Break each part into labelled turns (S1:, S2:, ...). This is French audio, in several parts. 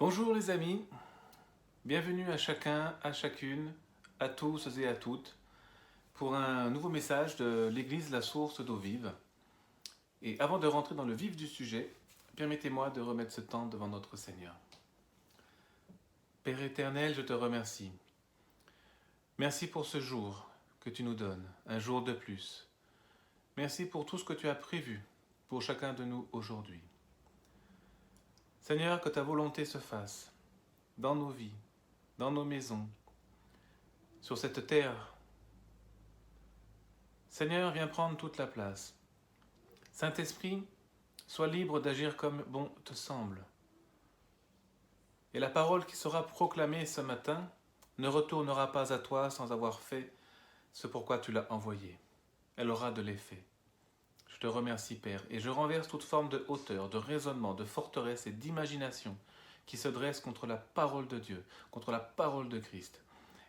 S1: Bonjour les amis, bienvenue à chacun, à chacune, à tous et à toutes pour un nouveau message de l'église La Source d'Eau Vive. Et avant de rentrer dans le vif du sujet, permettez-moi de remettre ce temps devant notre Seigneur. Père éternel, je te remercie. Merci pour ce jour que tu nous donnes, un jour de plus. Merci pour tout ce que tu as prévu pour chacun de nous aujourd'hui. Seigneur, que ta volonté se fasse dans nos vies, dans nos maisons, sur cette terre. Seigneur, viens prendre toute la place. Saint-Esprit, sois libre d'agir comme bon te semble. Et la parole qui sera proclamée ce matin ne retournera pas à toi sans avoir fait ce pourquoi tu l'as envoyée. Elle aura de l'effet. Je te remercie, Père, et je renverse toute forme de hauteur, de raisonnement, de forteresse et d'imagination qui se dresse contre la parole de Dieu, contre la parole de Christ.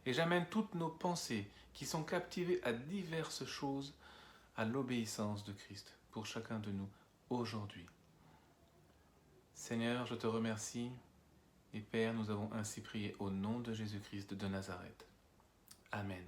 S1: Et j'amène toutes nos pensées qui sont captivées à diverses choses à l'obéissance de Christ pour chacun de nous aujourd'hui. Seigneur, je te remercie et Père, nous avons ainsi prié au nom de Jésus-Christ de Nazareth. Amen.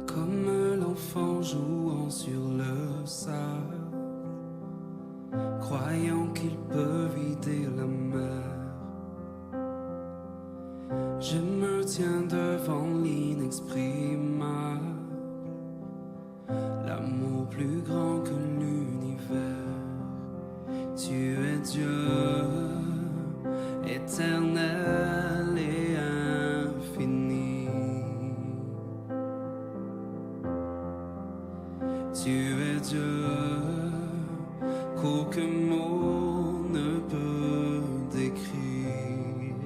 S2: Comme l'enfant jouant sur le sable, croyant qu'il peut vider la mer, je me tiens devant l'inexprimable, l'amour plus grand que l'univers. Tu es Dieu, éternel et infini. Tu es Dieu, qu'aucun mot ne peut décrire.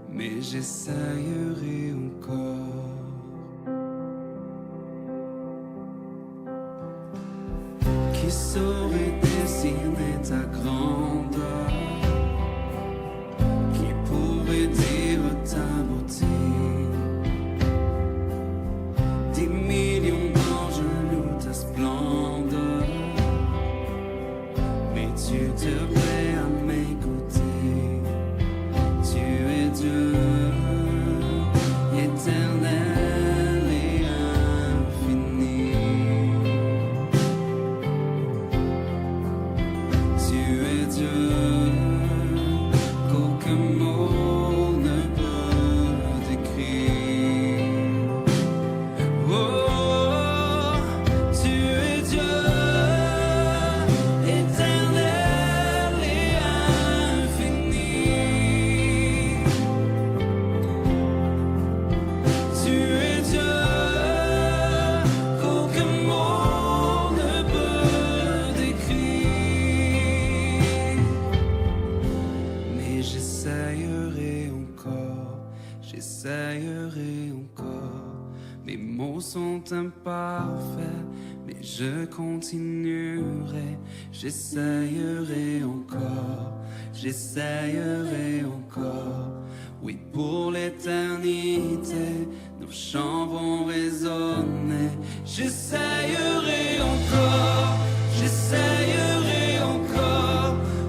S2: Mais j'essayerai encore. Qui saurait dessiner ta grandeur? Qui pourrait dire ta beauté? Des millions d'anges louent ta splendeur, mais tu te plais à m'écouter. Tu es Dieu, éternel et infini. Tu es Dieu, qu'aucun mot ne peut décrire. Oh, tu es Dieu, éternel et infini. Tu es Dieu, qu'aucun mot ne peut décrire. Mais j'essayerai encore. Mes mots sont imparfaits, mais je continuerai. J'essayerai encore. Oui, pour l'éternité, nos chants vont résonner. J'essayerai encore.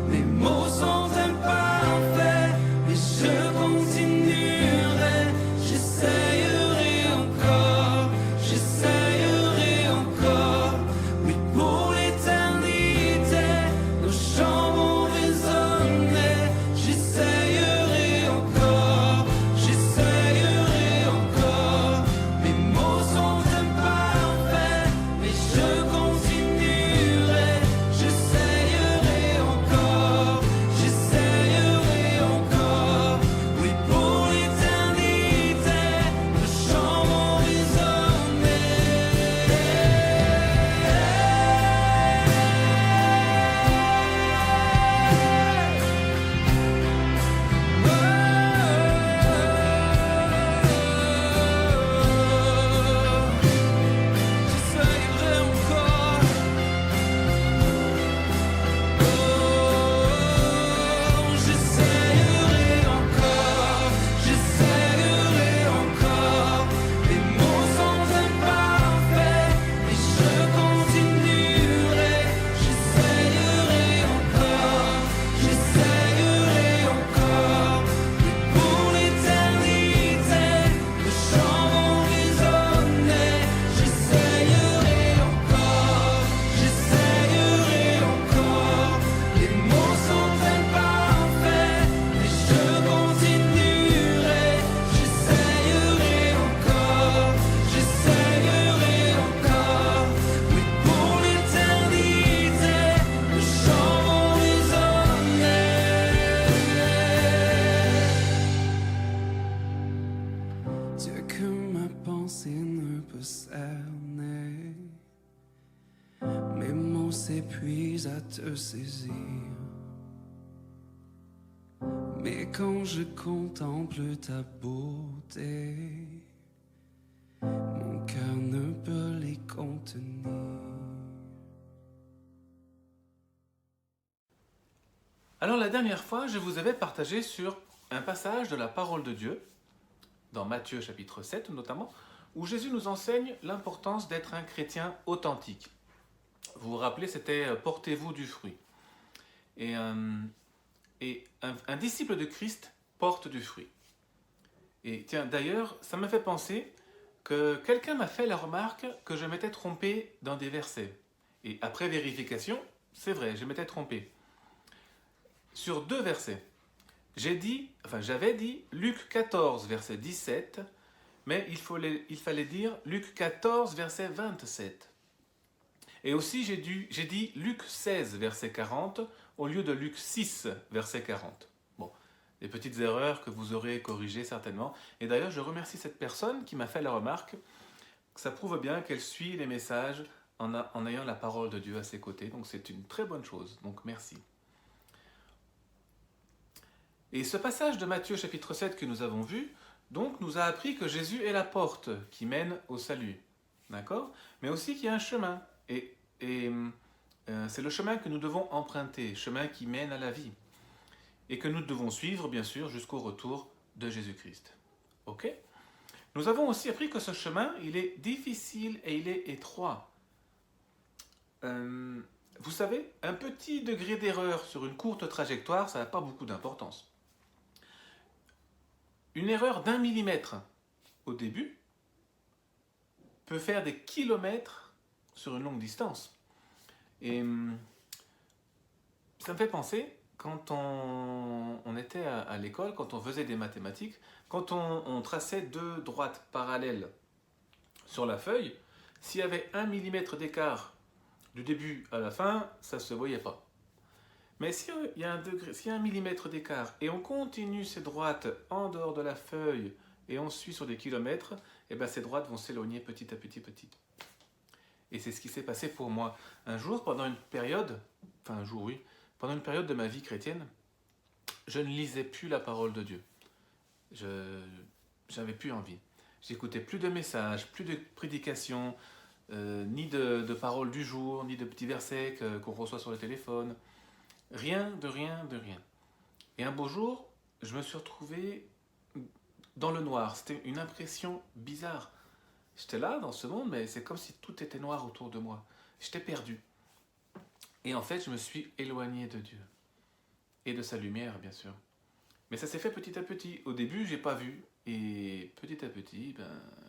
S2: Mes mots sont imparfaits, mais je continuerai. J'essayerai encore. Oui, pour l'éternité, nos chants vont résonner. J'essayerai encore. Mes mots sont imparfaits, mais je continue. pensée ne peut cerner. Mes mots s'épuisent à te saisir. Mais quand je contemple ta beauté, mon cœur ne peut les contenir.
S1: Alors la dernière fois, je vous avais partagé sur un passage de la parole de Dieu, dans Matthieu chapitre 7 notamment, où Jésus nous enseigne l'importance d'être un chrétien authentique. Vous vous rappelez, c'était « portez-vous du fruit ». Et un disciple de Christ porte du fruit. Et tiens, d'ailleurs, ça m'a fait penser que quelqu'un m'a fait la remarque que je m'étais trompé dans des versets. Et après vérification, c'est vrai, je m'étais trompé. Sur 2 versets. J'avais dit Luc 14, verset 17, mais il fallait dire Luc 14, verset 27. Et aussi, j'ai dit Luc 16, verset 40, au lieu de Luc 6, verset 40. Bon, des petites erreurs que vous aurez corrigées certainement. Et d'ailleurs, je remercie cette personne qui m'a fait la remarque. Ça prouve bien qu'elle suit les messages en ayant la parole de Dieu à ses côtés. Donc c'est une très bonne chose. Donc merci. Et ce passage de Matthieu chapitre 7 que nous avons vu, donc nous a appris que Jésus est la porte qui mène au salut. D'accord ? Mais aussi qu'il y a un chemin. Et c'est le chemin que nous devons emprunter, chemin qui mène à la vie. Et que nous devons suivre, bien sûr, jusqu'au retour de Jésus-Christ. Ok ? Nous avons aussi appris que ce chemin, il est difficile et il est étroit. Vous savez, un petit degré d'erreur sur une courte trajectoire, ça n'a pas beaucoup d'importance. Une erreur d'1 millimètre au début peut faire des kilomètres sur une longue distance. Et ça me fait penser, quand on était à l'école, quand on faisait des mathématiques, quand on traçait 2 droites parallèles sur la feuille, s'il y avait 1 millimètre d'écart du début à la fin, ça ne se voyait pas. Mais s'il y a 1 millimètre d'écart et on continue ces droites en dehors de la feuille et on suit sur des kilomètres, et bien ces droites vont s'éloigner petit à petit. Et c'est ce qui s'est passé pour moi. Un jour, pendant une période de ma vie chrétienne, je ne lisais plus la parole de Dieu. J'avais plus envie. J'écoutais plus de messages, plus de prédications, ni de paroles du jour, ni de petits versets qu'on reçoit sur le téléphone. Rien. Et un beau jour, je me suis retrouvé dans le noir. C'était une impression bizarre. J'étais là, dans ce monde, mais c'est comme si tout était noir autour de moi. J'étais perdu. Et en fait, je me suis éloigné de Dieu. Et de sa lumière, bien sûr. Mais ça s'est fait petit à petit. Au début, je n'ai pas vu. Et petit à petit,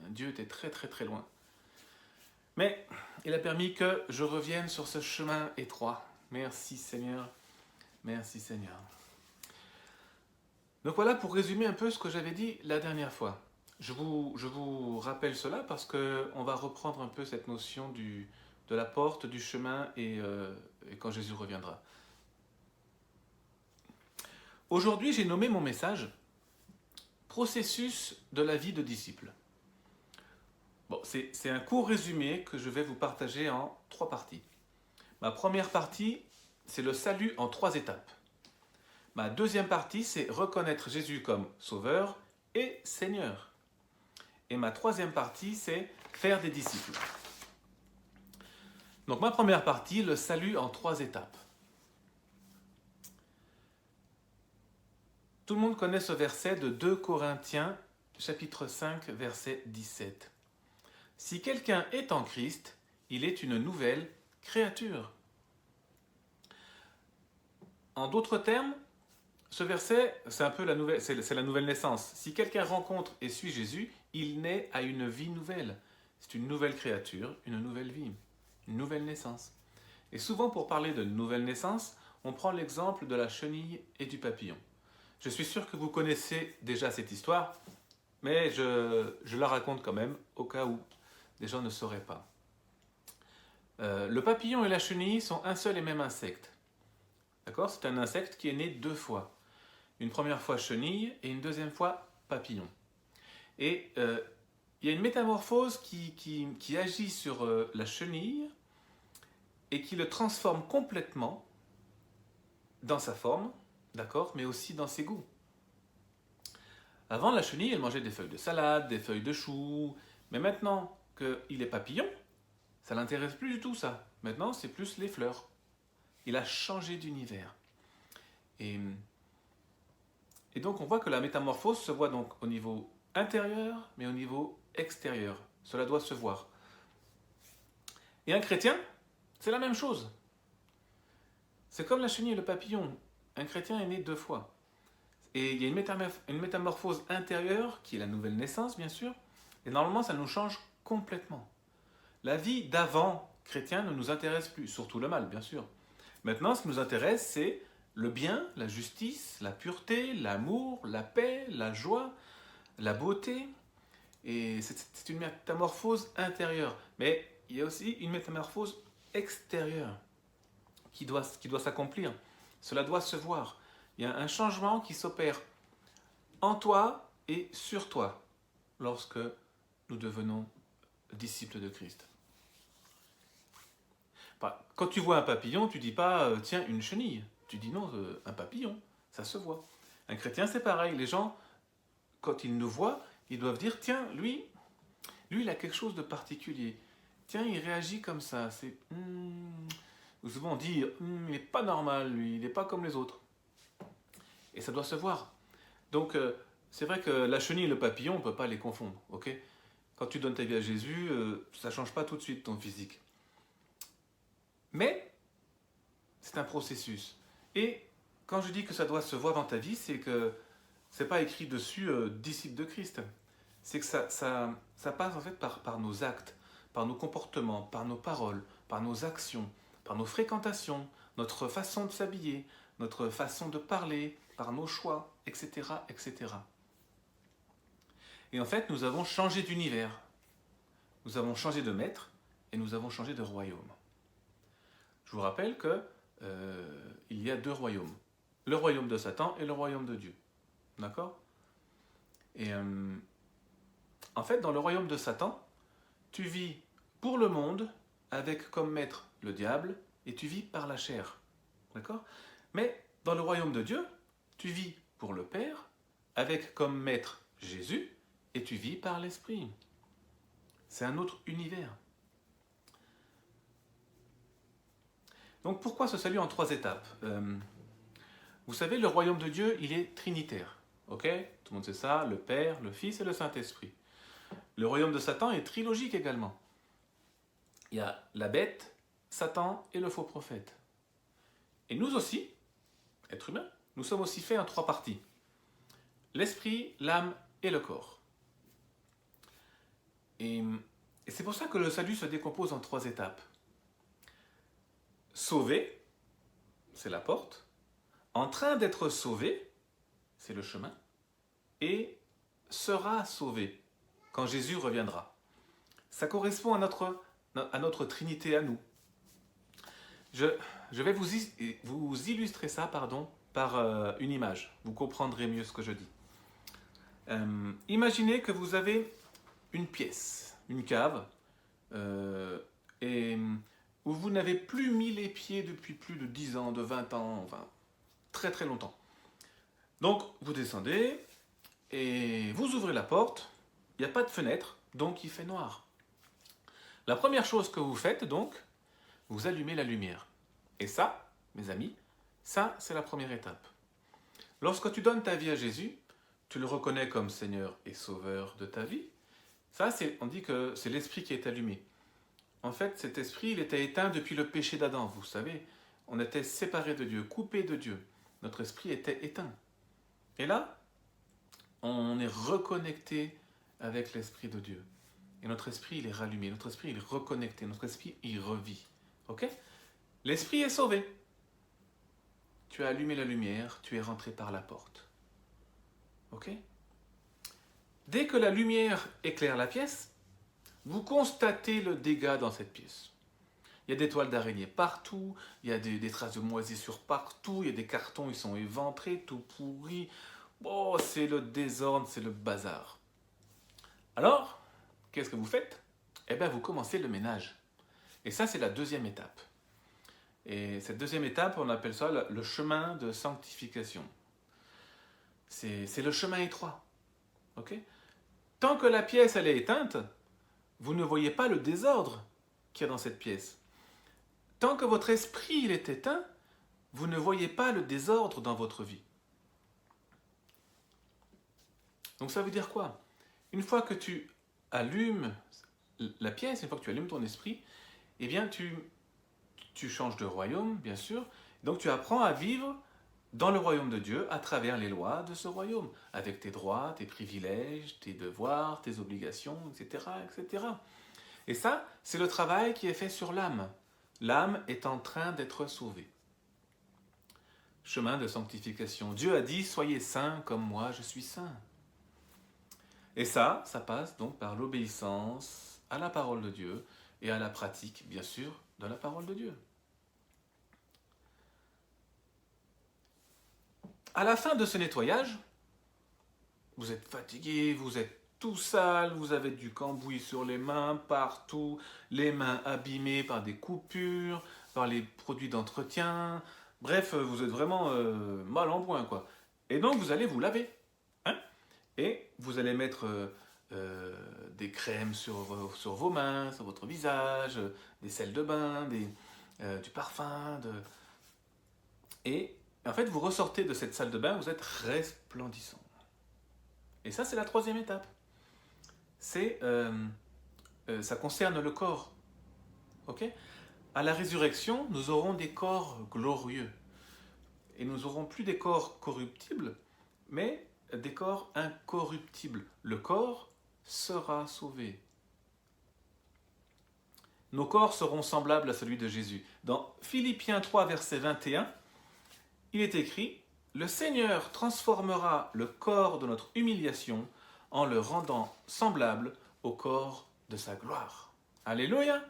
S1: Dieu était très loin. Mais il a permis que je revienne sur ce chemin étroit. Merci Seigneur. Merci Seigneur. Donc voilà pour résumer un peu ce que j'avais dit la dernière fois. Je vous rappelle cela parce qu'on va reprendre un peu cette notion de la porte, du chemin et quand Jésus reviendra. Aujourd'hui, j'ai nommé mon message « Processus de la vie de disciple ». Bon, c'est un court résumé que je vais vous partager en 3 parties. Ma première partie, c'est le salut en 3 étapes. Ma deuxième partie, c'est reconnaître Jésus comme Sauveur et Seigneur. Et ma troisième partie, c'est faire des disciples. Donc ma première partie, le salut en 3 étapes. Tout le monde connaît ce verset de 2 Corinthiens, chapitre 5, verset 17. Si quelqu'un est en Christ, il est une nouvelle créature. En d'autres termes, ce verset, c'est un peu la nouvelle naissance. Si quelqu'un rencontre et suit Jésus, il naît à une vie nouvelle. C'est une nouvelle créature, une nouvelle vie, une nouvelle naissance. Et souvent, pour parler de nouvelle naissance, on prend l'exemple de la chenille et du papillon. Je suis sûr que vous connaissez déjà cette histoire, mais je la raconte quand même, au cas où des gens ne sauraient pas. Le papillon et la chenille sont un seul et même insecte. D'accord ? C'est un insecte qui est né 2 fois. Une première fois chenille et une deuxième fois papillon. Et il y a une métamorphose qui agit sur la chenille et qui le transforme complètement dans sa forme, d'accord, mais aussi dans ses goûts. Avant, la chenille, elle mangeait des feuilles de salade, des feuilles de chou, mais maintenant qu'il est papillon, ça l'intéresse plus du tout ça. Maintenant, c'est plus les fleurs. Il a changé d'univers. Et donc, on voit que la métamorphose se voit donc au niveau intérieur, mais au niveau extérieur. Cela doit se voir. Et un chrétien, c'est la même chose. C'est comme la chenille et le papillon. Un chrétien est né 2 fois. Et il y a une métamorphose intérieure, qui est la nouvelle naissance, bien sûr. Et normalement, ça nous change complètement. La vie d'avant chrétien ne nous intéresse plus, surtout le mal, bien sûr. Maintenant, ce qui nous intéresse, c'est le bien, la justice, la pureté, l'amour, la paix, la joie, la beauté. Et c'est une métamorphose intérieure. Mais il y a aussi une métamorphose extérieure qui doit s'accomplir. Cela doit se voir. Il y a un changement qui s'opère en toi et sur toi lorsque nous devenons disciples de Christ. Quand tu vois un papillon, tu ne dis pas « tiens, une chenille ». Tu dis non, un papillon, ça se voit. Un chrétien, c'est pareil. Les gens, quand ils nous voient, ils doivent dire « tiens, lui, il a quelque chose de particulier. Tiens, il réagit comme ça. » Souvent on dit « il n'est pas normal, lui, il n'est pas comme les autres. » Et ça doit se voir. Donc, c'est vrai que la chenille et le papillon, on ne peut pas les confondre. Okay, quand tu donnes ta vie à Jésus, ça ne change pas tout de suite ton physique. Mais, c'est un processus. Et quand je dis que ça doit se voir dans ta vie, c'est que ce n'est pas écrit dessus disciple de Christ. C'est que ça passe en fait par nos actes, par nos comportements, par nos paroles, par nos actions, par nos fréquentations, notre façon de s'habiller, notre façon de parler, par nos choix, etc., etc. Et en fait, nous avons changé d'univers. Nous avons changé de maître et nous avons changé de royaume. Je vous rappelle qu'il y a 2 royaumes. Le royaume de Satan et le royaume de Dieu. D'accord ? Et en fait, dans le royaume de Satan, tu vis pour le monde avec comme maître le diable et tu vis par la chair. D'accord ? Mais dans le royaume de Dieu, tu vis pour le Père avec comme maître Jésus et tu vis par l'Esprit. C'est un autre univers. Donc pourquoi ce salut en 3 étapes ? Vous savez, le royaume de Dieu, il est trinitaire. Ok ? Tout le monde sait ça, le Père, le Fils et le Saint-Esprit. Le royaume de Satan est trilogique également. Il y a la bête, Satan et le faux prophète. Et nous aussi, êtres humains, nous sommes aussi faits en 3 parties. L'esprit, l'âme et le corps. Et c'est pour ça que le salut se décompose en 3 étapes. Sauvé, c'est la porte. En train d'être sauvé, c'est le chemin. Et sera sauvé quand Jésus reviendra. Ça correspond à notre Trinité à nous. Je vais vous illustrer ça par une image. Vous comprendrez mieux ce que je dis. Imaginez que vous avez une pièce, une cave, et où vous n'avez plus mis les pieds depuis plus de 10 ans, de 20 ans, enfin très très longtemps. Donc vous descendez et vous ouvrez la porte, il n'y a pas de fenêtre, donc il fait noir. La première chose que vous faites donc, vous allumez la lumière. Et ça, mes amis, ça c'est la première étape. Lorsque tu donnes ta vie à Jésus, tu le reconnais comme Seigneur et Sauveur de ta vie. Ça, on dit que c'est l'esprit qui est allumé. En fait, cet esprit, il était éteint depuis le péché d'Adam. Vous savez, on était séparés de Dieu, coupés de Dieu. Notre esprit était éteint. Et là, on est reconnecté avec l'esprit de Dieu. Et notre esprit, il est rallumé. Notre esprit, il est reconnecté. Notre esprit, il revit. Ok ? L'esprit est sauvé. Tu as allumé la lumière, tu es rentré par la porte. Ok ? Dès que la lumière éclaire la pièce, vous constatez le dégât dans cette pièce. Il y a des toiles d'araignée partout, il y a des traces de moisissure partout, il y a des cartons, ils sont éventrés, tout pourris. Oh, c'est le désordre, c'est le bazar. Alors, qu'est-ce que vous faites? Eh bien, vous commencez le ménage. Et ça, c'est la deuxième étape. Et cette deuxième étape, on appelle ça le chemin de sanctification. C'est le chemin étroit. Ok? Tant que la pièce elle est éteinte, vous ne voyez pas le désordre qu'il y a dans cette pièce. Tant que votre esprit il est éteint, vous ne voyez pas le désordre dans votre vie. Donc ça veut dire quoi? Une fois que tu allumes la pièce, une fois que tu allumes ton esprit, eh bien tu changes de royaume, bien sûr. Donc tu apprends à vivre dans le royaume de Dieu à travers les lois de ce royaume, avec tes droits, tes privilèges, tes devoirs, tes obligations, etc., etc. Et ça, c'est le travail qui est fait sur l'âme. L'âme est en train d'être sauvée. Chemin de sanctification. Dieu a dit, soyez saints comme moi je suis saint. Et ça passe donc par l'obéissance à la parole de Dieu et à la pratique, bien sûr, de la parole de Dieu. À la fin de ce nettoyage, vous êtes fatigué, vous êtes tout sale, vous avez du cambouis sur les mains, partout, les mains abîmées par des coupures, par les produits d'entretien, bref, vous êtes vraiment mal en point, quoi. Et donc, vous allez vous laver, hein, et vous allez mettre des crèmes sur vos mains, sur votre visage, des sels de bain, du parfum, et en fait, vous ressortez de cette salle de bain, vous êtes resplendissant. Et ça, c'est la troisième étape. Ça concerne le corps. Ok? À la résurrection, nous aurons des corps glorieux. Et nous n'aurons plus des corps corruptibles, mais des corps incorruptibles. Le corps sera sauvé. Nos corps seront semblables à celui de Jésus. Dans Philippiens 3, verset 21, il est écrit « Le Seigneur transformera le corps de notre humiliation en le rendant semblable au corps de sa gloire. » Alléluia.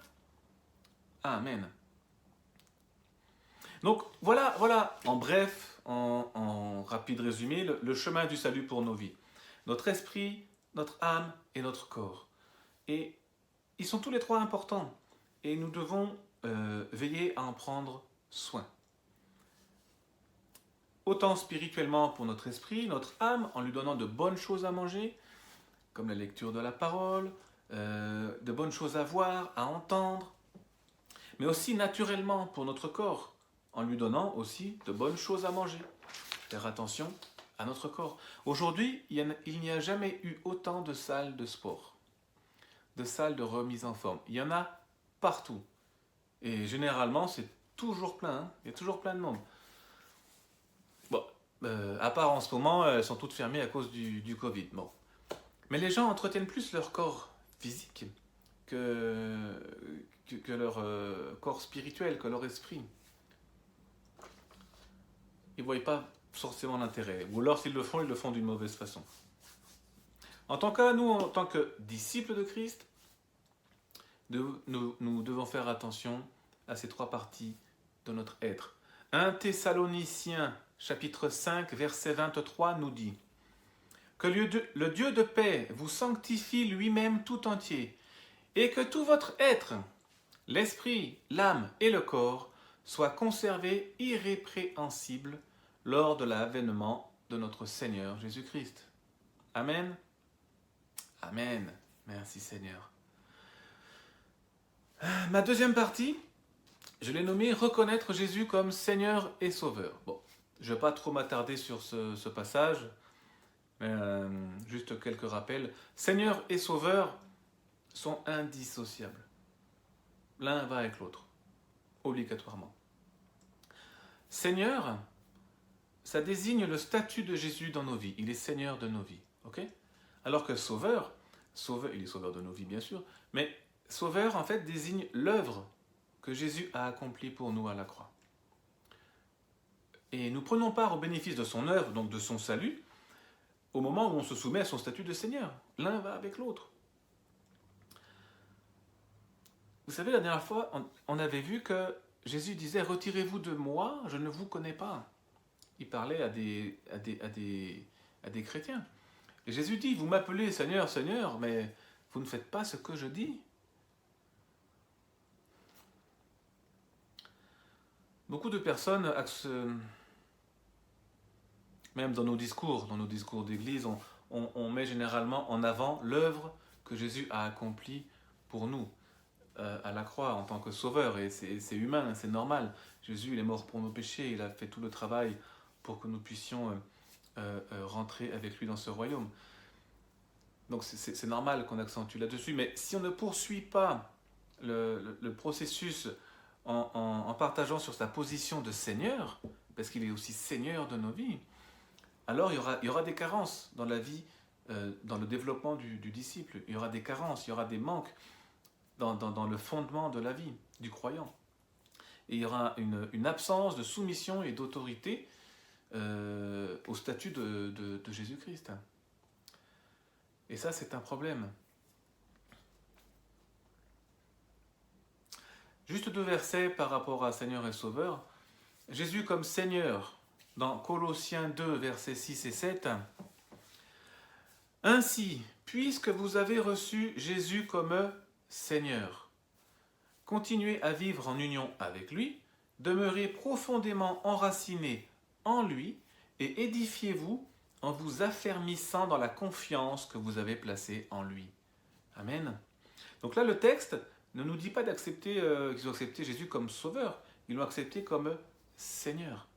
S1: Amen. Donc voilà, en bref, en rapide résumé, le chemin du salut pour nos vies. Notre esprit, notre âme et notre corps. Et ils sont tous les trois importants. Et nous devons veiller à en prendre soin. Autant spirituellement pour notre esprit, notre âme, en lui donnant de bonnes choses à manger, comme la lecture de la parole, de bonnes choses à voir, à entendre, mais aussi naturellement pour notre corps, en lui donnant aussi de bonnes choses à manger. Faire attention à notre corps. Aujourd'hui, il n'y a jamais eu autant de salles de sport, de salles de remise en forme. Il y en a partout. Et généralement, c'est toujours plein. Hein. Il y a toujours plein de monde. Bon, à part en ce moment, elles sont toutes fermées à cause du Covid. Bon. Mais les gens entretiennent plus leur corps physique que leur corps spirituel, que leur esprit. Ils ne voient pas forcément l'intérêt. Ou alors, s'ils le font, ils le font d'une mauvaise façon. En tant que disciples de Christ, nous devons faire attention à ces trois parties de notre être. 1 Thessaloniciens, chapitre 5, verset 23, nous dit « Que le Dieu de paix vous sanctifie lui-même tout entier, et que tout votre être, l'esprit, l'âme et le corps, soient conservés irrépréhensibles lors de l'avènement de notre Seigneur Jésus-Christ. » Amen. Amen. Merci Seigneur. Ma deuxième partie, je l'ai nommée « Reconnaître Jésus comme Seigneur et Sauveur ». Bon, je ne vais pas trop m'attarder sur ce passage, mais juste quelques rappels. Seigneur et Sauveur sont indissociables. L'un va avec l'autre, obligatoirement. Seigneur, ça désigne le statut de Jésus dans nos vies. Il est Seigneur de nos vies. Okay? Alors que Sauveur, il est Sauveur de nos vies bien sûr, mais Sauveur en fait désigne l'œuvre que Jésus a accomplie pour nous à la croix. Et nous prenons part au bénéfice de son œuvre, donc de son salut, au moment où on se soumet à son statut de Seigneur. L'un va avec l'autre. Vous savez, la dernière fois, on avait vu que Jésus disait « Retirez-vous de moi, je ne vous connais pas ». Il parlait à des chrétiens. Et Jésus dit « Vous m'appelez Seigneur, Seigneur, mais vous ne faites pas ce que je dis. Beaucoup de personnes, même dans nos discours d'église, on met généralement en avant l'œuvre que Jésus a accomplie pour nous à la croix en tant que sauveur. Et c'est humain, c'est normal. Jésus, il est mort pour nos péchés, il a fait tout le travail pour que nous puissions rentrer avec lui dans ce royaume. Donc c'est normal qu'on accentue là-dessus. Mais si on ne poursuit pas le processus en partageant sur sa position de Seigneur, parce qu'il est aussi Seigneur de nos vies, alors il y aura des carences dans la vie, dans le développement du disciple. Il y aura des carences, il y aura des manques dans le fondement de la vie du croyant. Et il y aura une absence de soumission et d'autorité au statut de Jésus-Christ. Et ça, c'est un problème. Juste 2 versets par rapport à Seigneur et Sauveur. Jésus comme Seigneur, dans Colossiens 2, versets 6 et 7. Ainsi, puisque vous avez reçu Jésus comme Seigneur, continuez à vivre en union avec lui, demeurez profondément enracinés en lui et édifiez-vous en vous affermissant dans la confiance que vous avez placée en lui. Amen. Donc là, le texte ne nous dit pas d'accepter qu'ils ont accepté Jésus comme sauveur, ils l'ont accepté comme Seigneur.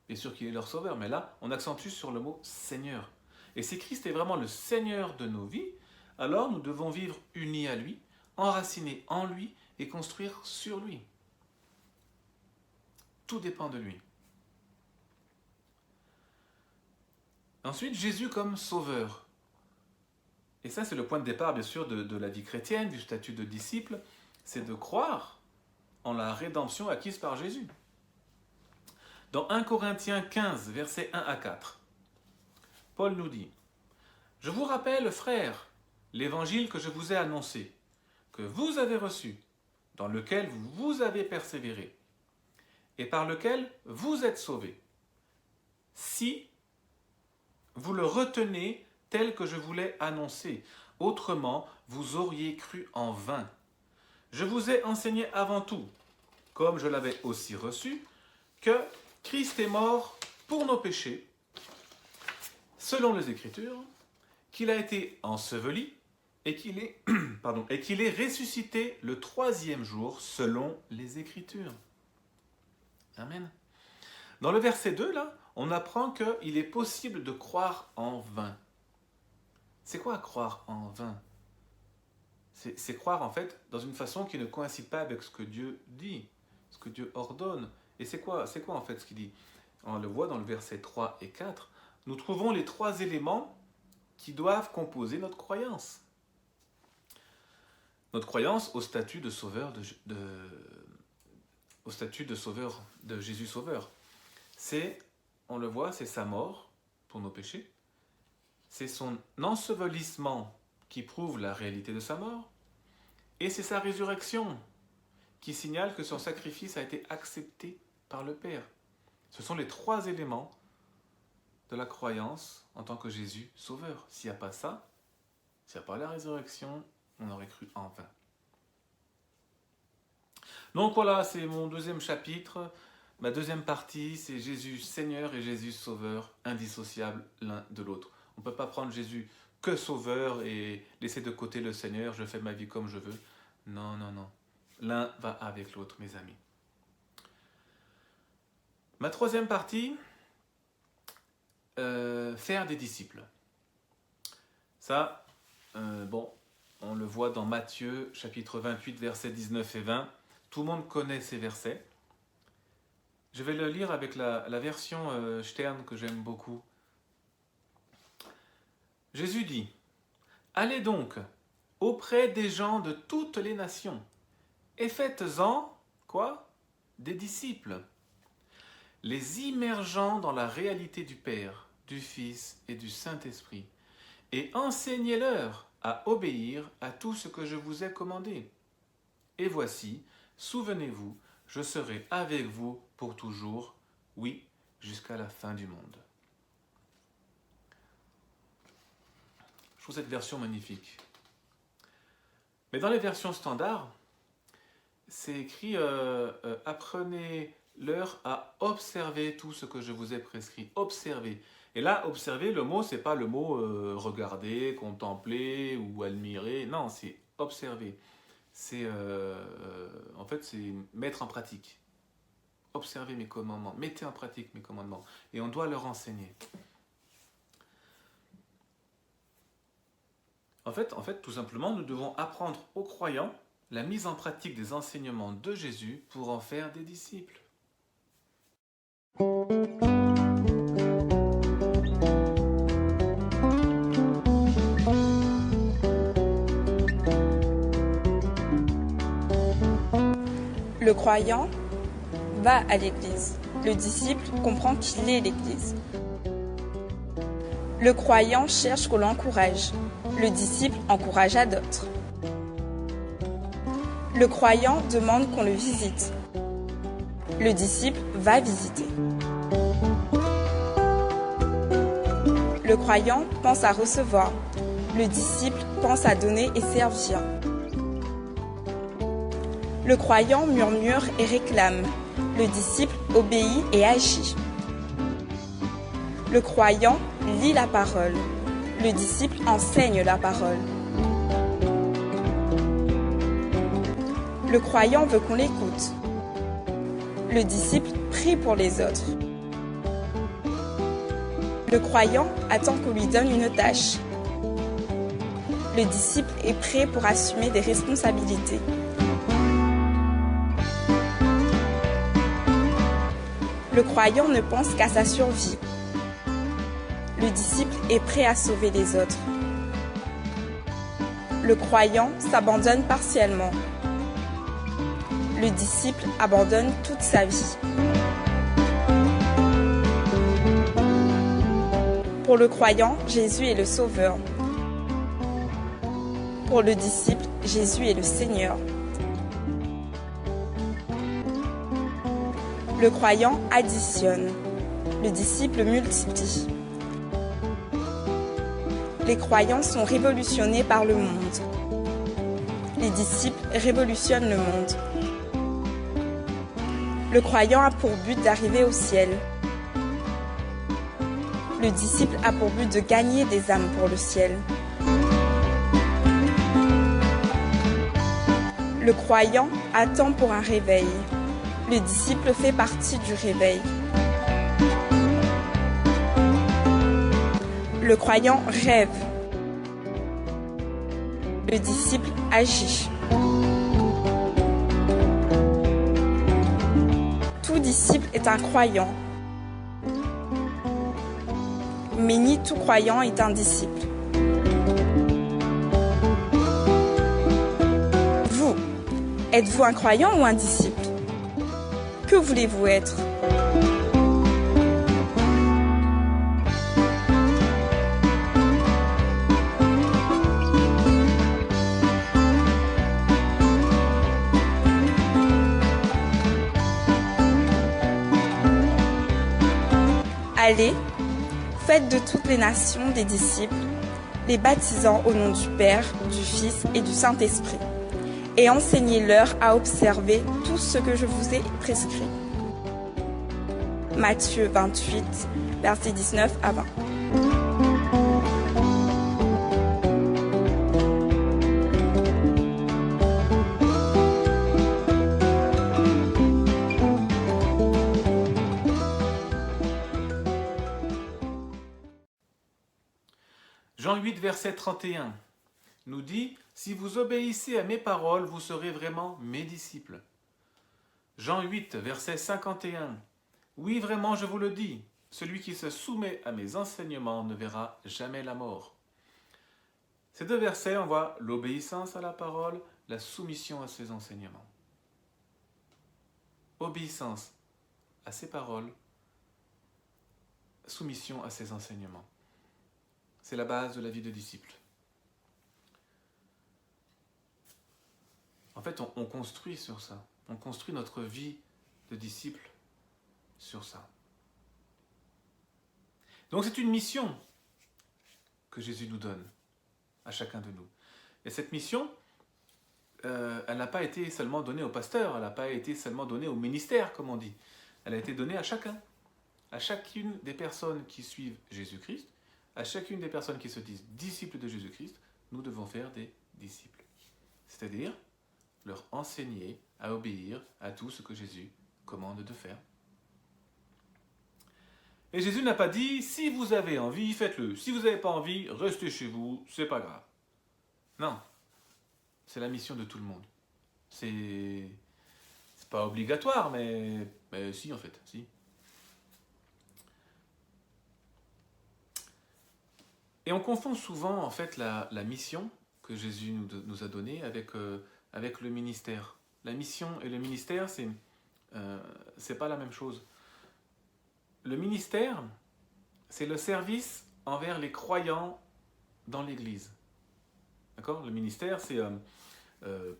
S1: Bien sûr qu'il est leur sauveur, mais là, on accentue sur le mot Seigneur. Et si Christ est vraiment le Seigneur de nos vies, alors nous devons vivre unis à lui, enracinés en lui et construire sur lui. Tout dépend de lui. Ensuite, Jésus comme sauveur. Et ça, c'est le point de départ, bien sûr, de la vie chrétienne, du statut de disciple, c'est de croire en la rédemption acquise par Jésus. Dans 1 Corinthiens 15, versets 1 à 4, Paul nous dit « Je vous rappelle, frères, l'évangile que je vous ai annoncé, que vous avez reçu, dans lequel vous avez persévéré, et par lequel vous êtes sauvés, si vous le retenez tel que je vous l'ai annoncé. Autrement, vous auriez cru en vain. Je vous ai enseigné avant tout, comme je l'avais aussi reçu, que Christ est mort pour nos péchés, selon les Écritures, qu'il a été enseveli et qu'il est, et qu'il est ressuscité le 3e jour, selon les Écritures. Amen. Dans le verset 2, là, on apprend qu'il est possible de croire en vain. C'est quoi croire en vain ? C'est croire en fait dans une façon qui ne coïncide pas avec ce que Dieu dit, ce que Dieu ordonne. Et c'est quoi en fait ce qu'il dit ? On le voit dans le verset 3 et 4. Nous trouvons les 3 éléments qui doivent composer notre croyance. Notre croyance au statut de sauveur au statut de sauveur de Jésus sauveur. C'est, on le voit, c'est sa mort pour nos péchés. C'est son ensevelissement qui prouve la réalité de sa mort. Et c'est sa résurrection qui signale que son sacrifice a été accepté par le Père. Ce sont les 3 éléments de la croyance en tant que Jésus sauveur. S'il n'y a pas ça, s'il n'y a pas la résurrection, on aurait cru en vain. Donc voilà, c'est mon 2e chapitre. Ma 2e partie, c'est Jésus Seigneur et Jésus Sauveur, indissociables l'un de l'autre. On ne peut pas prendre Jésus que Sauveur et laisser de côté le Seigneur, je fais ma vie comme je veux. Non, non, non. L'un va avec l'autre, mes amis. Ma 3e partie, faire des disciples. Ça, on le voit dans Matthieu, chapitre 28, versets 19 et 20. Tout le monde connaît ces versets. Je vais le lire avec la version Stern que j'aime beaucoup. Jésus dit « Allez donc auprès des gens de toutes les nations et faites-en, quoi ? Des disciples, les immergeant dans la réalité du Père, du Fils et du Saint-Esprit, et enseignez-leur à obéir à tout ce que je vous ai commandé. Et voici, souvenez-vous, je serai avec vous pour toujours, oui, jusqu'à la fin du monde. » Je trouve cette version magnifique. Mais dans les versions standards, c'est écrit apprenez-leur à observer tout ce que je vous ai prescrit. Observer. Et là, observer, le mot, c'est pas le mot regarder, contempler ou admirer. Non, c'est observer. C'est en fait, c'est mettre en pratique. Observez mes commandements, mettez en pratique mes commandements. Et on doit leur enseigner. En fait, tout simplement, nous devons apprendre aux croyants la mise en pratique des enseignements de Jésus pour en faire des disciples.
S3: Le croyant va à l'église. Le disciple comprend qu'il est l'église. Le croyant cherche qu'on l'encourage. Le disciple encouragea d'autres. Le croyant demande qu'on le visite. Le disciple va visiter. Le croyant pense à recevoir. Le disciple pense à donner et servir. Le croyant murmure et réclame. Le disciple obéit et agit. Le croyant lit la parole. Le disciple enseigne la parole. Le croyant veut qu'on l'écoute. Le disciple prie pour les autres. Le croyant attend qu'on lui donne une tâche. Le disciple est prêt pour assumer des responsabilités. Le croyant ne pense qu'à sa survie. Le disciple est prêt à sauver les autres. Le croyant s'abandonne partiellement. Le disciple abandonne toute sa vie. Pour le croyant, Jésus est le Sauveur. Pour le disciple, Jésus est le Seigneur. Le croyant additionne. Le disciple multiplie. Les croyants sont révolutionnés par le monde. Les disciples révolutionnent le monde. Le croyant a pour but d'arriver au ciel. Le disciple a pour but de gagner des âmes pour le ciel. Le croyant attend pour un réveil. Le disciple fait partie du réveil. Le croyant rêve. Le disciple agit. Tout disciple est un croyant. Mais ni tout croyant est un disciple. Vous, êtes-vous un croyant ou un disciple? Que voulez-vous être? Allez, faites de toutes les nations des disciples, les baptisant au nom du Père, du Fils et du Saint-Esprit, et enseignez-leur à observer tout ce que je vous ai prescrit. Matthieu 28, versets 19 à 20.
S1: Jean 8, verset 31 nous dit « Si vous obéissez à mes paroles, vous serez vraiment mes disciples. » Jean 8, verset 51 « Oui, vraiment, je vous le dis, celui qui se soumet à mes enseignements ne verra jamais la mort. » Ces deux versets, on voit l'obéissance à la parole, la soumission à ses enseignements. Obéissance à ses paroles, soumission à ses enseignements. C'est la base de la vie de disciple. En fait, on construit sur ça. On construit notre vie de disciple sur ça. Donc c'est une mission que Jésus nous donne. à chacun de nous. Et cette mission, elle n'a pas été seulement donnée au pasteur, elle n'a pas été seulement donnée au ministère, comme on dit. Elle a été donnée à chacun, à chacune des personnes qui suivent Jésus-Christ, à chacune des personnes qui se disent disciples de Jésus-Christ, nous devons faire des disciples. C'est-à-dire leur enseigner à obéir à tout ce que Jésus commande de faire. Et Jésus n'a pas dit, si vous avez envie, faites-le. Si vous n'avez pas envie, restez chez vous, c'est pas grave. Non, c'est la mission de tout le monde. C'est pas obligatoire, mais si en fait, si. Et on confond souvent en fait la mission que Jésus nous a donnée avec le ministère. La mission et le ministère, c'est pas la même chose. Le ministère, c'est le service envers les croyants dans l'Église. D'accord ? Le ministère, c'est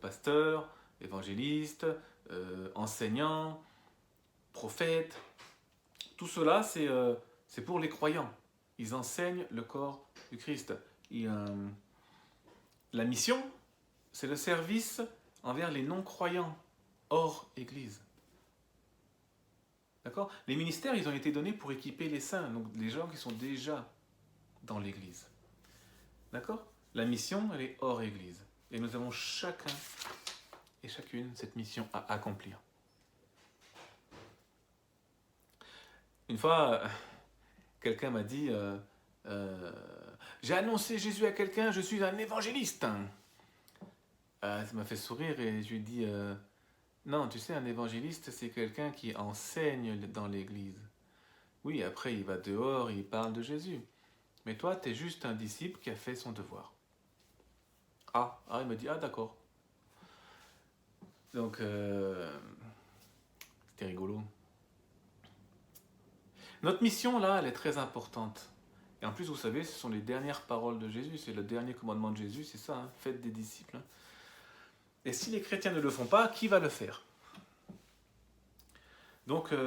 S1: pasteur, évangéliste, enseignant, prophète. Tout cela, c'est pour les croyants. Ils enseignent le corps du Christ. La mission, c'est le service envers les non-croyants hors Église. D'accord ? Les ministères, ils ont été donnés pour équiper les saints, donc les gens qui sont déjà dans l'Église. D'accord ? La mission, elle est hors Église. Et nous avons chacun et chacune cette mission à accomplir. Une fois, quelqu'un m'a dit j'ai annoncé Jésus à quelqu'un, je suis un évangéliste. Ça m'a fait sourire et je lui ai dit non, tu sais, un évangéliste, c'est quelqu'un qui enseigne dans l'église. Oui, après, il va dehors, il parle de Jésus. Mais toi, tu es juste un disciple qui a fait son devoir. Il me dit, d'accord. Donc, c'était rigolo. Notre mission, là, elle est très importante. Et en plus, vous savez, ce sont les dernières paroles de Jésus. C'est le dernier commandement de Jésus, c'est ça, hein, faites des disciples. Et si les chrétiens ne le font pas, qui va le faire ? Donc, nous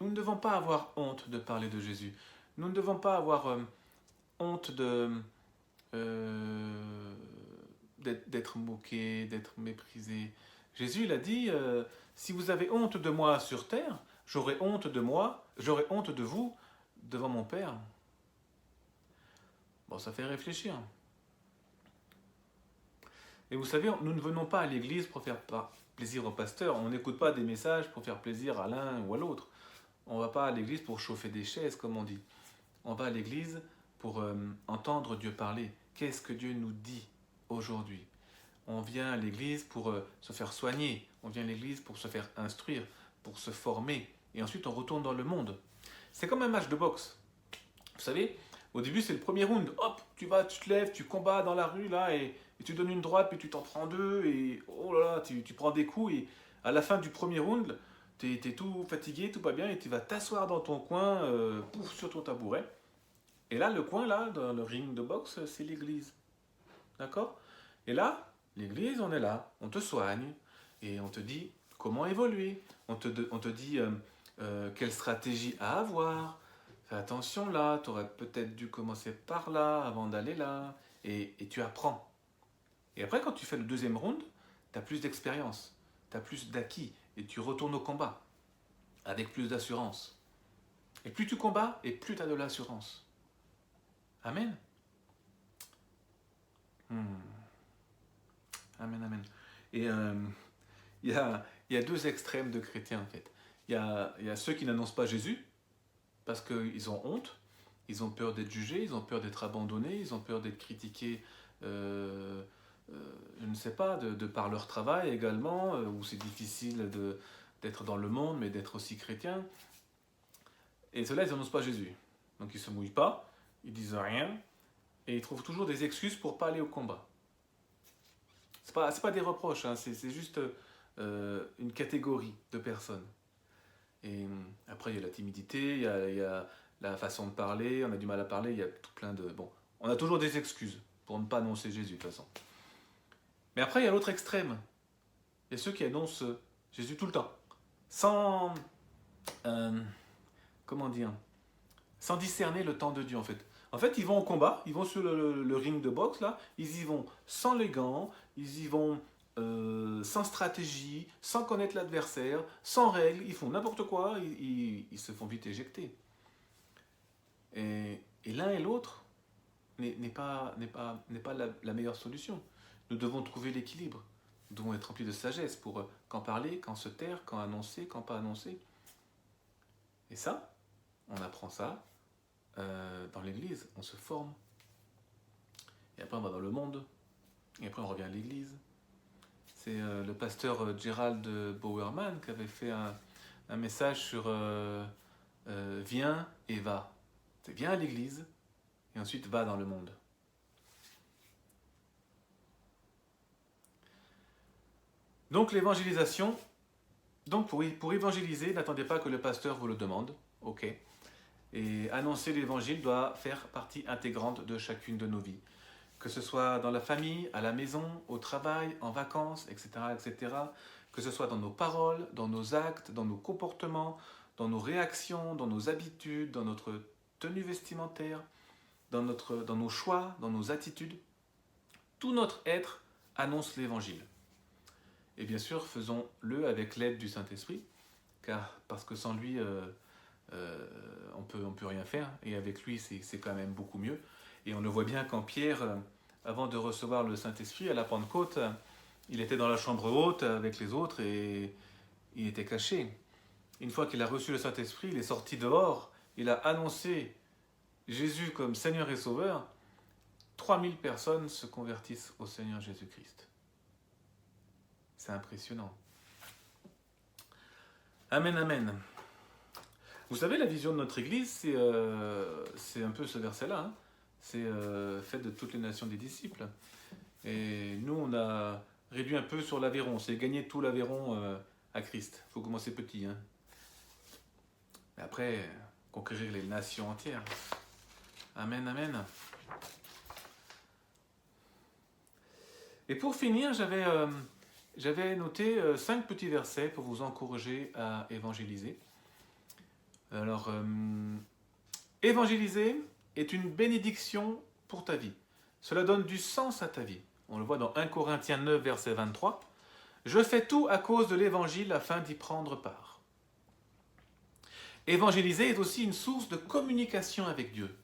S1: ne devons pas avoir honte de parler de Jésus. Nous ne devons pas avoir honte d'être moqué, d'être méprisé. Jésus, il a dit, si vous avez honte de moi sur terre, j'aurai honte de vous devant mon Père. Bon, ça fait réfléchir. Et vous savez, nous ne venons pas à l'église pour faire plaisir au pasteur. On n'écoute pas des messages pour faire plaisir à l'un ou à l'autre. On ne va pas à l'église pour chauffer des chaises, comme on dit. On va à l'église pour entendre Dieu parler. Qu'est-ce que Dieu nous dit aujourd'hui ? On vient à l'église pour se faire soigner. On vient à l'église pour se faire instruire, pour se former. Et ensuite, on retourne dans le monde. C'est comme un match de boxe. Vous savez, au début, c'est le premier round. Hop, tu te lèves, tu combats dans la rue, là, et tu donnes une droite, puis tu t'en prends deux, et oh là là, tu prends des coups, et à la fin du premier round, t'es tout fatigué, tout pas bien, et tu vas t'asseoir dans ton coin, sur ton tabouret. Et là, le coin, là, dans le ring de boxe, c'est l'église. D'accord ? Et là, l'église, on est là, on te soigne, et on te dit comment évoluer. On te dit quelle stratégie à avoir. Fais attention là, tu aurais peut-être dû commencer par là avant d'aller là. Et tu apprends. Et après, quand tu fais le deuxième round, tu as plus d'expérience, tu as plus d'acquis. Et tu retournes au combat avec plus d'assurance. Et plus tu combats, et plus tu as de l'assurance. Amen. Amen, amen. Et il y a deux extrêmes de chrétiens en fait. Il y a ceux qui n'annoncent pas Jésus parce qu'ils ont honte, ils ont peur d'être jugés, ils ont peur d'être abandonnés, ils ont peur d'être critiqués, je ne sais pas, de par leur travail également, où c'est difficile d'être dans le monde, mais d'être aussi chrétien. Et ceux-là, ils n'annoncent pas Jésus. Donc ils ne se mouillent pas, ils disent rien, et ils trouvent toujours des excuses pour ne pas aller au combat. C'est pas des reproches, hein, c'est juste une catégorie de personnes. Et après, il y a la timidité, il y a la façon de parler, on a du mal à parler, il y a tout plein de... Bon, on a toujours des excuses pour ne pas annoncer Jésus, de toute façon. Mais après, il y a l'autre extrême. Il y a ceux qui annoncent Jésus tout le temps, sans... comment dire ? Sans discerner le temps de Dieu, en fait. En En fait, ils vont au combat, ils vont sur le ring de boxe, là, ils y vont sans les gants, ils y vont sans stratégie, sans connaître l'adversaire, sans règles, ils font n'importe quoi, ils se font vite éjecter. Et l'un et l'autre n'est pas la meilleure solution. Nous devons trouver l'équilibre. Nous devons être remplis de sagesse pour quand parler, quand se taire, quand annoncer, quand pas annoncer. Et ça, on apprend ça dans l'église, on se forme. Et après on va dans le monde. Et après on revient à l'église. C'est le pasteur Gerald Bowerman qui avait fait un message sur viens et va. C'est viens à l'église et ensuite va dans le monde. Donc l'évangélisation, donc pour évangéliser, n'attendez pas que le pasteur vous le demande, ok. Et annoncer l'évangile doit faire partie intégrante de chacune de nos vies. Que ce soit dans la famille, à la maison, au travail, en vacances, etc., etc. Que ce soit dans nos paroles, dans nos actes, dans nos comportements, dans nos réactions, dans nos habitudes, dans notre tenue vestimentaire, dans nos choix, dans nos attitudes. Tout notre être annonce l'évangile. Et bien sûr, faisons-le avec l'aide du Saint-Esprit, parce que sans lui, on peut rien faire, et avec lui, c'est quand même beaucoup mieux. Et on le voit bien quand Pierre, avant de recevoir le Saint-Esprit à la Pentecôte, il était dans la chambre haute avec les autres et il était caché. Une fois qu'il a reçu le Saint-Esprit, il est sorti dehors, il a annoncé Jésus comme Seigneur et Sauveur. 3000 personnes se convertissent au Seigneur Jésus-Christ. C'est impressionnant. Amen, amen. Vous savez, la vision de notre Église, c'est un peu ce verset-là. Hein. C'est fait de toutes les nations des disciples. Et nous, on a réduit un peu sur l'Aveyron. C'est gagner tout l'Aveyron à Christ. Il faut commencer petit. Hein. Mais après, conquérir les nations entières. Amen, amen. Et pour finir, j'avais noté 5 petits versets pour vous encourager à évangéliser. Alors, évangéliser est une bénédiction pour ta vie. Cela donne du sens à ta vie. On le voit dans 1 Corinthiens 9, verset 23. « Je fais tout à cause de l'évangile afin d'y prendre part. » Évangéliser est aussi une source de communication avec Dieu.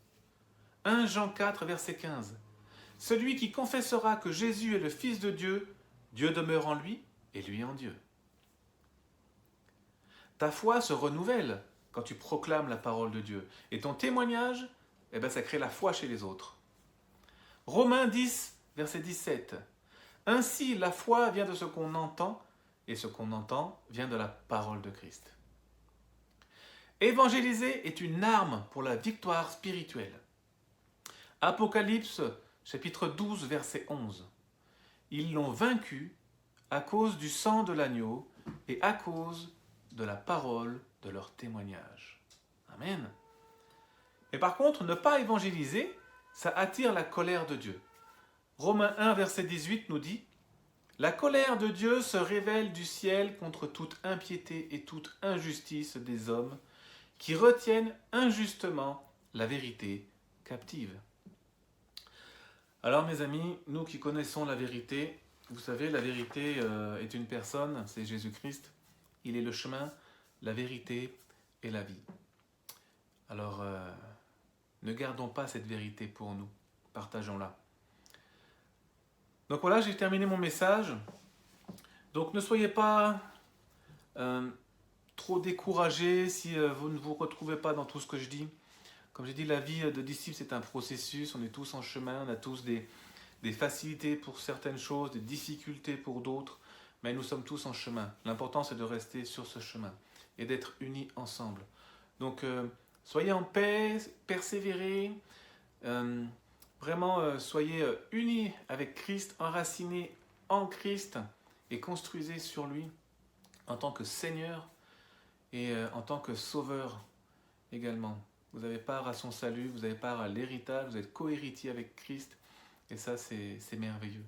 S1: 1 Jean 4, verset 15. « Celui qui confessera que Jésus est le Fils de Dieu, Dieu demeure en lui et lui en Dieu. » Ta foi se renouvelle quand tu proclames la parole de Dieu. Et ton témoignage, ça crée la foi chez les autres. Romains 10, verset 17. « Ainsi, la foi vient de ce qu'on entend, et ce qu'on entend vient de la parole de Christ. » Évangéliser est une arme pour la victoire spirituelle. Apocalypse, chapitre 12, verset 11. « Ils l'ont vaincu à cause du sang de l'agneau et à cause de la parole de leur témoignage. » Amen. Mais par contre, ne pas évangéliser, ça attire la colère de Dieu. Romains 1, verset 18 nous dit « La colère de Dieu se révèle du ciel contre toute impiété et toute injustice des hommes qui retiennent injustement la vérité captive. » Alors mes amis, nous qui connaissons la vérité, vous savez, la vérité est une personne, c'est Jésus-Christ. Il est le chemin, la vérité et la vie. Alors, ne gardons pas cette vérité pour nous, partageons-la. Donc voilà, j'ai terminé mon message. Donc ne soyez pas trop découragés si vous ne vous retrouvez pas dans tout ce que je dis. Comme j'ai dit, la vie de disciple, c'est un processus, on est tous en chemin, on a tous des facilités pour certaines choses, des difficultés pour d'autres, mais nous sommes tous en chemin. L'important, c'est de rester sur ce chemin et d'être unis ensemble. Donc, soyez en paix, persévérez, vraiment soyez unis avec Christ, enracinés en Christ et construisez sur lui en tant que Seigneur et en tant que Sauveur également. Vous avez part à son salut, vous avez part à l'héritage, vous êtes co-héritier avec Christ et ça c'est merveilleux.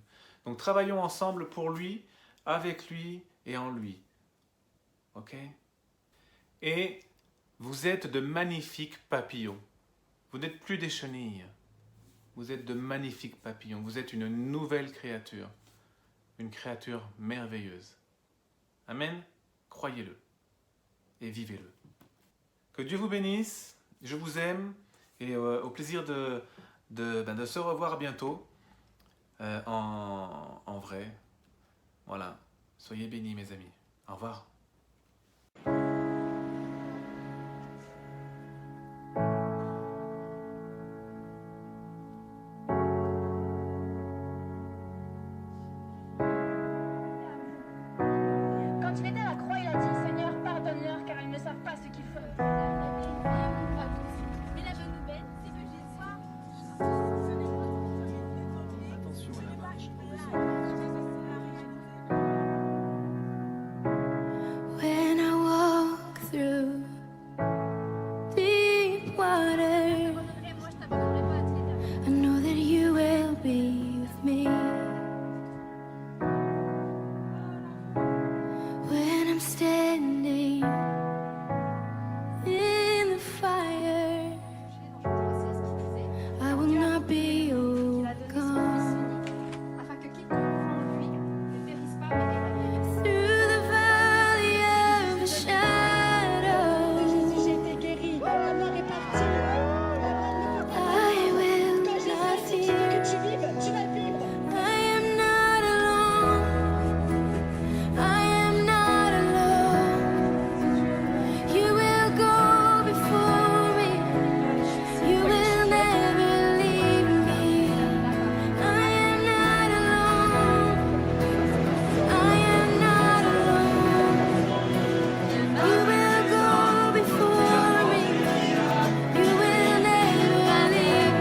S1: Donc travaillons ensemble pour lui, avec lui et en lui. Ok ? Et vous êtes de magnifiques papillons. Vous n'êtes plus des chenilles. Vous êtes de magnifiques papillons. Vous êtes une nouvelle créature. Une créature merveilleuse. Amen. Croyez-le. Et vivez-le. Que Dieu vous bénisse. Je vous aime. Et au plaisir de se revoir bientôt. En vrai. Voilà. Soyez bénis, mes amis. Au revoir.
S4: Quand il était à la croix, il a dit, Seigneur, pardonne-leur car ils ne savent pas ce qu'ils font. Mais la bonne nouvelle, c'est que Jésus...
S1: Attention là.
S2: When I walk through deep water,
S4: Et moi, je t'abandonnerai pas à tes
S2: I know that you will be with me. When I'm standing in the fire, I will not be overcome.
S4: afin que quiconque croit en lui ne périsse pas, mais
S2: Through the valley of the shadow,
S4: Jésus, j'ai été guéri, la mort est partie.
S2: I will
S4: Quand Jésus a
S2: not
S4: dit qu'il veut
S2: fear.
S4: que tu vives, tu vas vivre.
S2: I am not alone. I am not alone. You will go before me. You will never leave me. I am not alone. I am not alone. You will go before me. You will never leave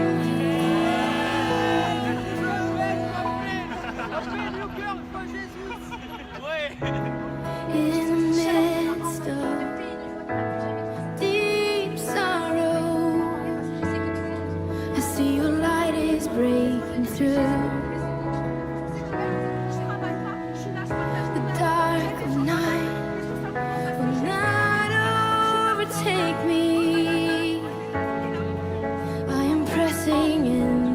S2: in the midst of
S4: Depuis une fois, tu n'as plus jamais
S2: deep sorrow.
S4: Je sais que tout le monde...
S2: I see your light is breaking through the dark of night. Will not overtake me. I am pressing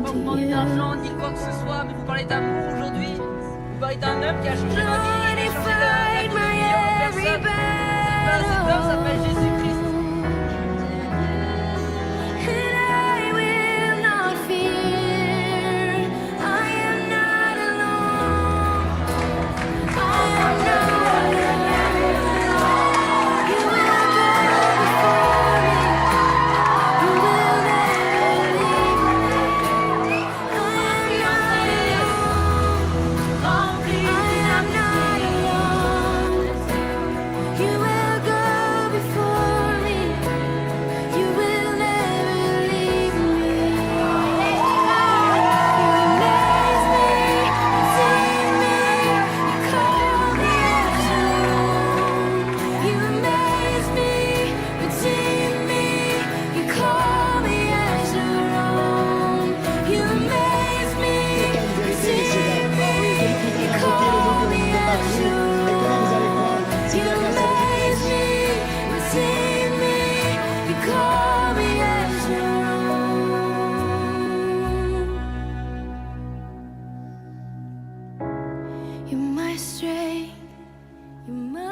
S5: Pas vous
S2: into
S5: parler
S2: you.
S5: d'argent ni quoi que ce soit, mais vous parlez d'amour aujourd'hui. Vous parlez d'un homme qui a changé ma vie,
S2: Lord,
S5: qui a
S2: if
S5: changé la vie
S2: fight
S5: de
S2: my
S5: millions de
S2: every
S5: personnes. Cet homme s'appelle
S2: battle,
S5: Jésus-Christ.
S2: and I will not fear. I am not alone. I am not alone. You will go before me. You will never leave me. I am not alone. You will go before me. You will never leave me. You amaze me, redeem me, you call me as your own. You amaze me, redeem me, you call me as your own. You amaze me, redeem me, you call me as your own. You amaze me, redeem me, you call me as your own. You're my strength, you're my